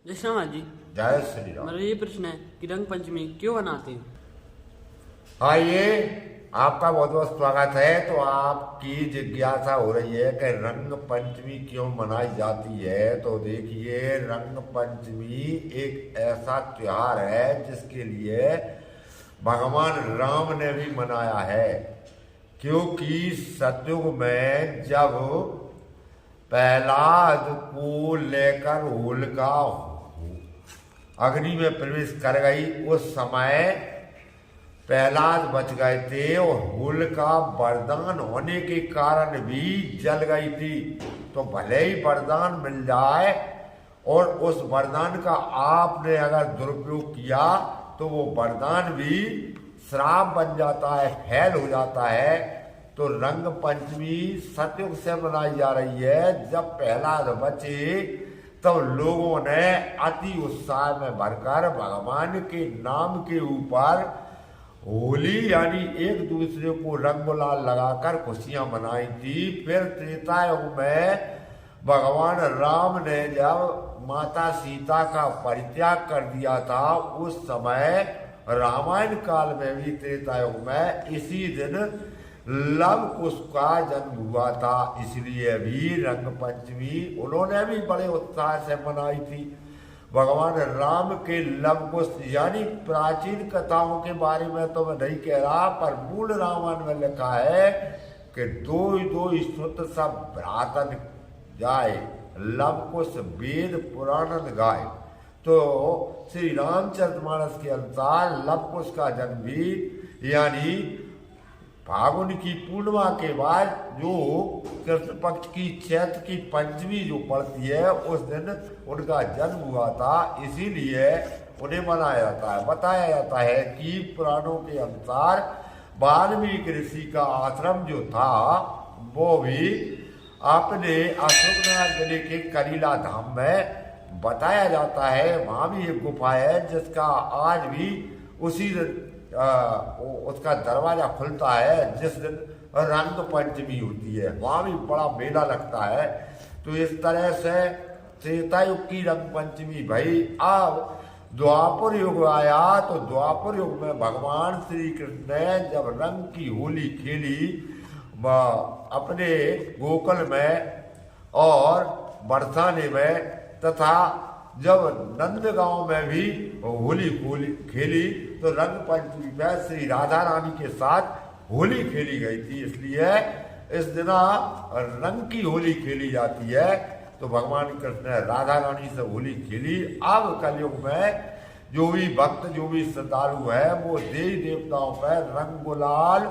जय श्री राम जी। जय श्री राम। मेरा ये प्रश्न है कि रंग पंचमी क्यों मनाते हैं? हाँ, ये आपका बहुत बहुत स्वागत है। तो आपकी जिज्ञासा हो रही है कि रंग पंचमी क्यों मनाई जाती है। तो देखिए, रंग पंचमी एक ऐसा त्योहार है जिसके लिए भगवान राम ने भी मनाया है, क्योंकि सतयुग में जब प्रहलाद को लेकर होलिका अग्नि में प्रवेश कर गई, उस समय प्रहलाद बच गए थे और होलिका वरदान होने के कारण भी जल गई थी। तो भले ही वरदान मिल जाए और उस वरदान का आपने अगर दुरुपयोग किया तो वो वरदान भी श्राप बन जाता है, फेल हो जाता है। तो रंग पंचमी सतयुग से मनाई जा रही है। जब प्रहलाद बचे तब लोगों ने अति उत्साह में भरकर भगवान के नाम के ऊपर होली यानी एक दूसरे को रंग गुलाल लगाकर खुशियां मनाई थी। फिर त्रेता युग में भगवान राम ने जब माता सीता का परित्याग कर दिया था, उस समय रामायण काल में भी त्रेता युग में इसी दिन लव कुश का जन्म हुआ था, इसलिए भी रंग पंचमी उन्होंने भी बड़े उत्साह से मनाई थी। भगवान राम के लव कुश यानी प्राचीन कथाओं के बारे में तो मैं नहीं कह रहा, पर मूल रामायण में लिखा है कि दो दो सुत सब भ्रातन जाए, लव कुश वेद पुराणन गाय। तो श्री रामचरितमानस के अनुसार लव कुश का जन्म भी यानी फागुन की पूर्णिमा के बाद जो कृष्ण पक्ष की चैत्र की पंचमी जो पड़ती है, उस दिन उनका जन्म हुआ था, इसीलिए उन्हें मनाया जाता है। बताया जाता है कि पुराणों के अनुसार वाल्मीकि ऋषि का आश्रम जो था वो भी अपने अशोकनगर जिले के करीला धाम में बताया जाता है। वहाँ भी एक गुफा है जिसका आज भी उसी उसका दरवाजा खुलता है जिस दिन रंग पंचमी होती है। वहाँ भी बड़ा मेला लगता है। तो इस तरह से त्रेता युग की रंग पंचमी भाई। अब द्वापर युग आया तो द्वापर युग में भगवान श्री कृष्ण ने जब रंग की होली खेली अपने गोकुल में और बरसाने में, तथा जब नंदगांव में भी होली खेली तो रंग पंचमी में श्री राधा रानी के साथ होली खेली गई थी, इसलिए इस दिन रंग की होली खेली जाती है। तो भगवान कृष्ण ने राधा रानी से होली खेली। अब कलयुग में जो भी भक्त जो भी श्रद्धालु है वो देवी देवताओं पर रंग गुलाल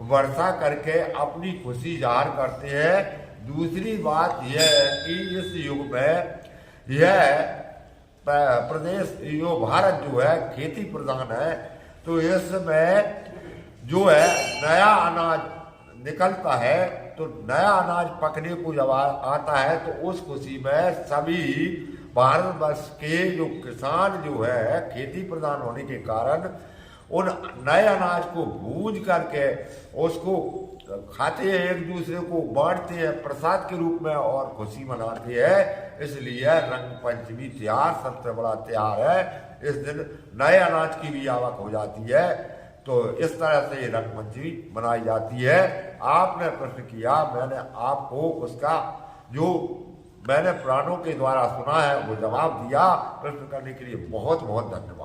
वर्षा करके अपनी खुशी जाहिर करते हैं। दूसरी बात यह है कि इस युग में यह प्रदेश जो भारत जो है खेती प्रधान है, तो इसमें जो है नया अनाज निकलता है। तो नया अनाज पकने को जब आता है तो उस खुशी में सभी भारतवर्ष के जो किसान जो है खेती प्रधान होने के कारण उन नए अनाज को भूज करके उसको खाते हैं, एक दूसरे को बांटते हैं प्रसाद के रूप में और खुशी मनाते हैं। इसलिए रंग पंचमी त्योहार सबसे बड़ा त्योहार है। इस दिन नए अनाज की भी आवक हो जाती है। तो इस तरह से ये रंग पंचमी मनाई जाती है। आपने प्रश्न किया, मैंने आपको उसका जो मैंने पुराणों के द्वारा सुना है वो जवाब दिया। प्रश्न करने के लिए बहुत बहुत धन्यवाद।